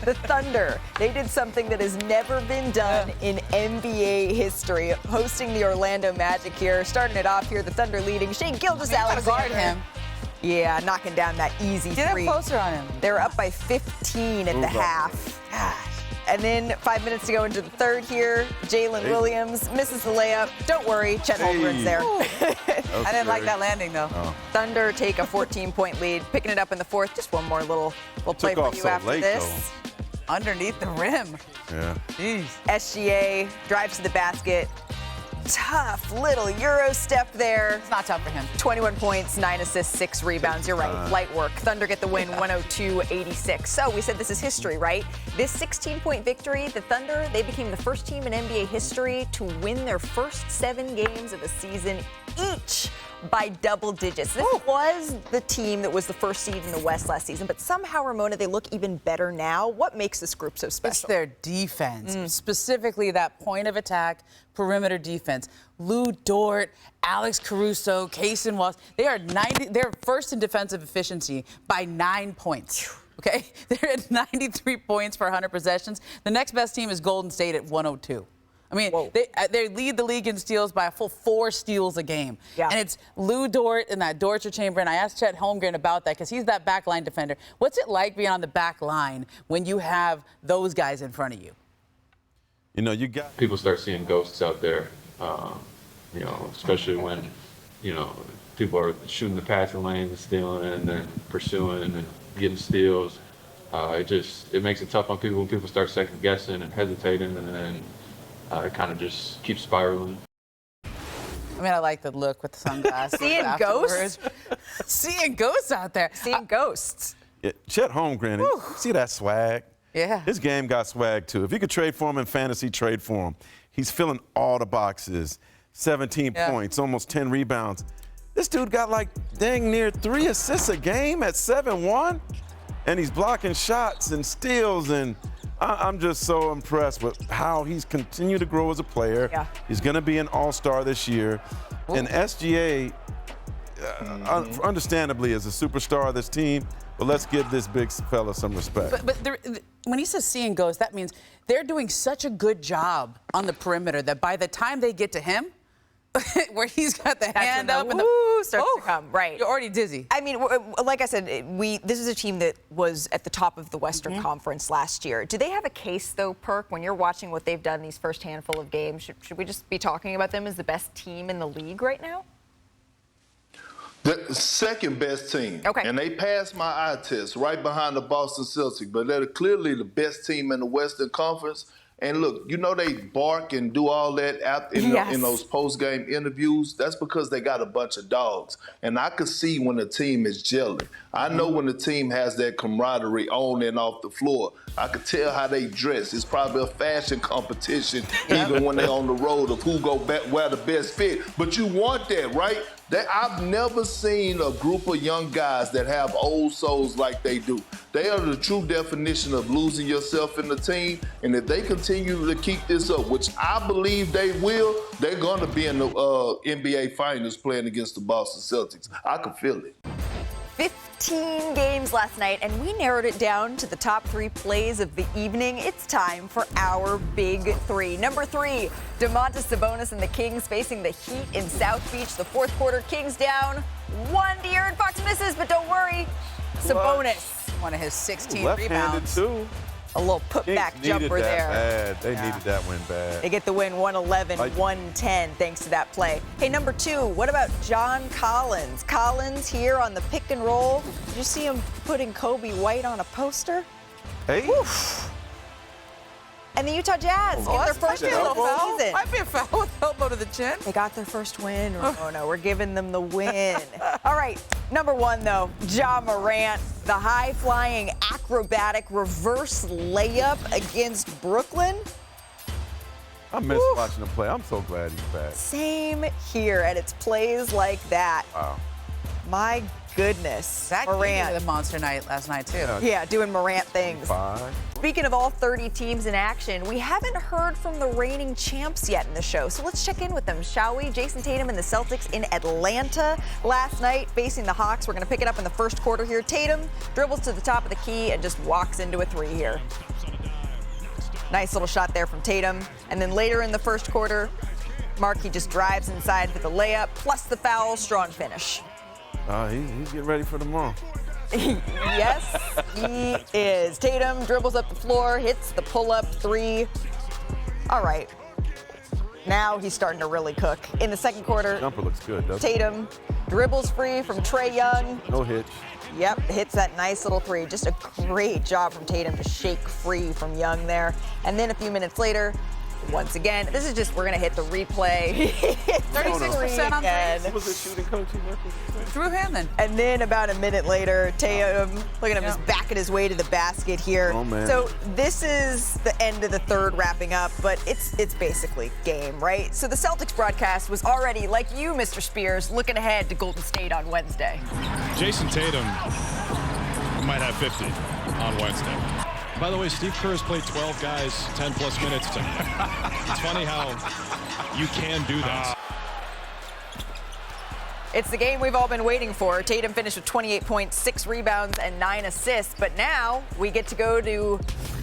The Thunder, they did something that has never been done in NBA history, hosting the Orlando Magic here. Starting it off here, the Thunder leading. Shea Gilgeous-Alexander. Guard him. Yeah, knocking down that easy three. Get closer on him. They're up by 15 at the half. Gosh. And then 5 minutes to go into the third here. Jalen Williams misses the layup. Don't worry, Chet Holmgren's there. I didn't like that landing, though. Oh. Thunder take a 14-point lead, picking it up in the fourth. Just one more little play for you after this. Underneath the rim. Yeah. Jeez. SGA drives to the basket. Tough little Euro step there. It's not tough for him. 21 points, 9 assists, 6 rebounds. You're right. Light work. Thunder get the win, 102-86. So we said this is history, right? This 16-point victory, the Thunder, they became the first team in NBA history to win their first 7 games of the season each by double digits. This was the team that was the first seed in the West last season, but somehow, Ramona, they look even better now. What makes this group so special? It's their defense, specifically that point of attack, perimeter defense. Lou Dort, Alex Caruso, Kaysen Wallace, they're first in defensive efficiency by 9 points. Okay? They're at 93 points per 100 possessions. The next best team is Golden State at 102. I mean, they lead the league in steals by a full 4 steals a game. Yeah. And it's Lou Dort and that Dortcher chamber. And I asked Chet Holmgren about that because he's that backline defender. What's it like being on the back line when you have those guys in front of you? You know, you got people start seeing ghosts out there, especially when, people are shooting the passing lanes and stealing and then pursuing and getting steals. It makes it tough on people when people start second guessing and hesitating, and then it kind of just keeps spiraling. I mean, I like the look with the sunglasses. Seeing ghosts? Seeing ghosts out there. Seeing ghosts. Yeah, Chet Holmgren, see that swag? Yeah. His game got swag, too. If you could trade for him in fantasy, trade for him. He's filling all the boxes. 17 points, almost 10 rebounds. This dude got like dang near 3 assists a game at 7-1. And he's blocking shots and steals, and I'm just so impressed with how he's continued to grow as a player. Yeah. He's going to be an all-star this year. And SGA, understandably, is a superstar of this team, but let's give this big fella some respect. But when he says seeing ghosts, that means they're doing such a good job on the perimeter that by the time they get to him, where he's got the hand up and the starts to come, right? You're already dizzy. I mean, like I said, this is a team that was at the top of the Western Conference last year. Do they have a case, though, Perk, when you're watching what they've done these first handful of games? Should we just be talking about them as the best team in the league right now? The second best team. Okay. And they passed my eye test right behind the Boston Celtics, but they're clearly the best team in the Western Conference. And look, they bark and do all that in those post-game interviews. That's because they got a bunch of dogs. And I could see when a team is gelling. I know when the team has that camaraderie on and off the floor. I could tell how they dress. It's probably a fashion competition, even when they're on the road, of who wear the best fit. But you want that, right? I've never seen a group of young guys that have old souls like they do. They are the true definition of losing yourself in the team. And if they continue to keep this up, which I believe they will, they're going to be in the NBA Finals playing against the Boston Celtics. I can feel it. 15 games last night, and we narrowed it down to the top 3 plays of the evening. It's time for our big 3. Number 3, Domantas Sabonis and the Kings facing the Heat in South Beach. The fourth quarter, Kings down 1. De'Aaron Fox misses, but don't worry, Sabonis. One of his 16 Left-handed, rebounds. too. A little putback jumper there. Bad. They needed that win bad. They get the win 111-110 thanks to that play. Hey, number 2, what about John Collins? Collins here on the pick and roll. Did you see him putting Kobe White on a poster? Hey. Oof. And the Utah Jazz get their first win of the season. Might be a foul with elbow to the chin. They got their first win. Oh, no, we're giving them the win. All right, number 1, though, Ja Morant. The high-flying, acrobatic reverse layup against Brooklyn. I miss watching him play. I'm so glad he's back. Same here, and it's plays like that. Wow. My goodness. Zach Morant. had a monster night last night, too. Yeah, doing Morant things. 5. Speaking of all 30 teams in action, we haven't heard from the reigning champs yet in the show, so let's check in with them, shall we? Jason Tatum and the Celtics in Atlanta last night facing the Hawks. We're going to pick it up in the first quarter here. Tatum dribbles to the top of the key and just walks into a 3 here. Nice little shot there from Tatum. And then later in the first quarter, Marc, he just drives inside with the layup, plus the foul, strong finish. He's getting ready for tomorrow. Yes, he is. Tatum dribbles up the floor, hits the pull-up three. All right. Now he's starting to really cook. In the second quarter, Jumper looks good, doesn't it? Tatum dribbles free from Trae Young. No hitch. Yep, hits that nice little three. Just a great job from Tatum to shake free from Young there. And then a few minutes later, once again, this is just, we're going to hit the replay. 36% on threes. What was the shooting coach he worked with? Drew Hanlon. And then about a minute later, Tatum, look at him just backing his way to the basket here. Oh, man. So this is the end of the third wrapping up, but it's basically game, right? So the Celtics broadcast was already, like you, Mr. Spears, looking ahead to Golden State on Wednesday. Jason Tatum might have 50 on Wednesday. By the way, Steve Kerr has played 12 guys 10-plus minutes tonight. It's funny how you can do that. It's the game we've all been waiting for. Tatum finished with 28 points, 6 rebounds, and 9 assists. But now we get to go to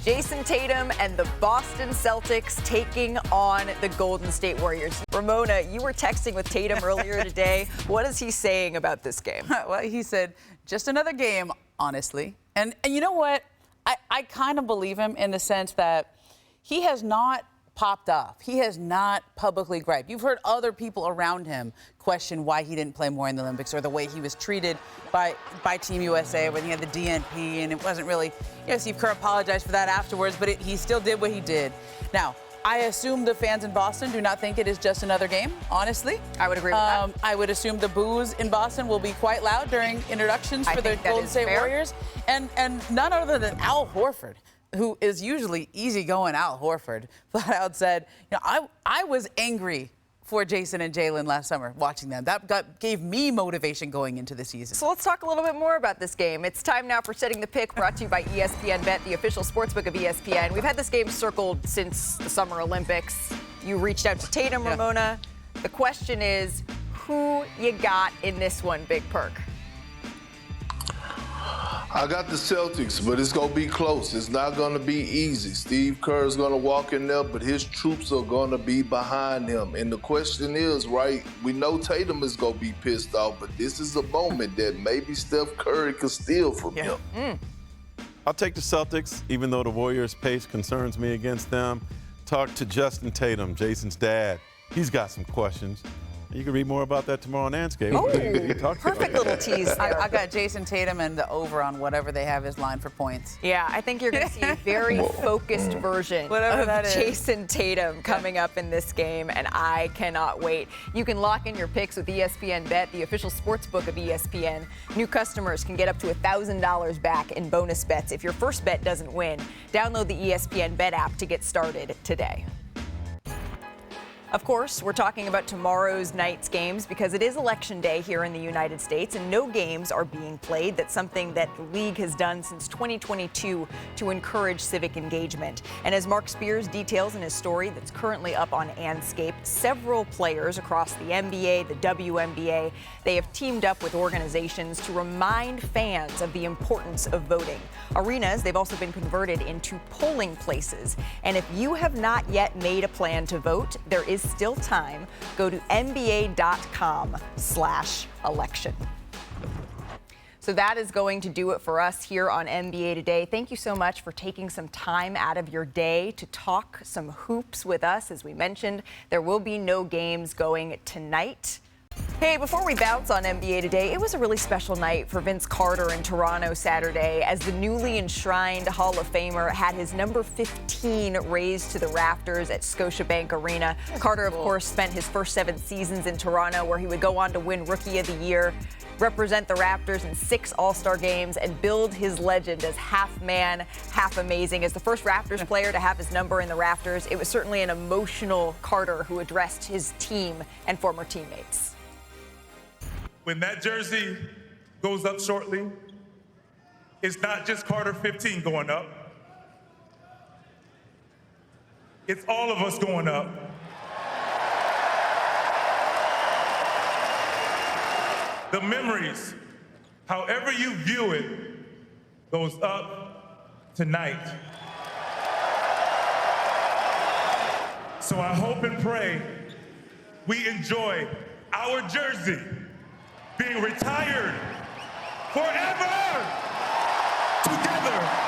Jason Tatum and the Boston Celtics taking on the Golden State Warriors. Ramona, you were texting with Tatum earlier today. What is he saying about this game? Well, he said, just another game, honestly. And you know what? I kind of believe him in the sense that he has not popped off. He has not publicly griped. You've heard other people around him question why he didn't play more in the Olympics or the way he was treated by Team USA when he had the DNP, and it wasn't really, Steve Kerr apologized for that afterwards, but he still did what he did. Now, I assume the fans in Boston do not think it is just another game, honestly. I would agree with that. I would assume the boos in Boston will be quite loud during introductions for the Golden State Warriors. And none other than Al Horford, who is usually easygoing Al Horford, flat out said, I was angry for Jason and Jalen last summer watching them. That gave me motivation going into the season. So let's talk a little bit more about this game. It's time now for Setting the Pick, brought to you by ESPN Bet, the official sportsbook of ESPN. We've had this game circled since the Summer Olympics. You reached out to Tatum, Ramona. The question is, who you got in this one, Big Perk? I got the Celtics, but it's going to be close. It's not going to be easy. Steve Kerr is going to walk in there, but his troops are going to be behind him. And the question is, right, we know Tatum is going to be pissed off, but this is a moment that maybe Steph Curry could steal from him. I'll take the Celtics, even though the Warriors' pace concerns me against them. Talk to Justin Tatum, Jason's dad. He's got some questions. You can read more about that tomorrow on Anscape. Oh, perfect little tease there. I got Jason Tatum and the over on whatever they have his line for points. Yeah, I think you're going to see a very focused version of Jason Tatum coming up in this game, and I cannot wait. You can lock in your picks with ESPN Bet, the official sportsbook of ESPN. New customers can get up to $1,000 back in bonus bets if your first bet doesn't win. Download the ESPN Bet app to get started today. Of course, we're talking about tomorrow's night's games because it is Election Day here in the United States and no games are being played. That's something that the league has done since 2022 to encourage civic engagement. And as Marc Spears details in his story that's currently up on Anscape, several players across the NBA, the WNBA, they have teamed up with organizations to remind fans of the importance of voting. Arenas, they've also been converted into polling places. And if you have not yet made a plan to vote, there is still time. Go to nba.com/election. So that is going to do it for us here on NBA Today. Thank you so much for taking some time out of your day to talk some hoops with us. As we mentioned, there will be no games going tonight. Hey, before we bounce on NBA Today, it was a really special night for Vince Carter in Toronto Saturday as the newly enshrined Hall of Famer had his number 15 raised to the rafters at Scotiabank Arena. Carter, of course, spent his first 7 seasons in Toronto, where he would go on to win Rookie of the Year, represent the Raptors in 6 All-Star games, and build his legend as half man, half amazing. As the first Raptors player to have his number in the rafters, it was certainly an emotional Carter who addressed his team and former teammates. When that jersey goes up shortly, it's not just Carter 15 going up. It's all of us going up. The memories, however you view it, goes up tonight. So I hope and pray we enjoy our jersey being retired forever together.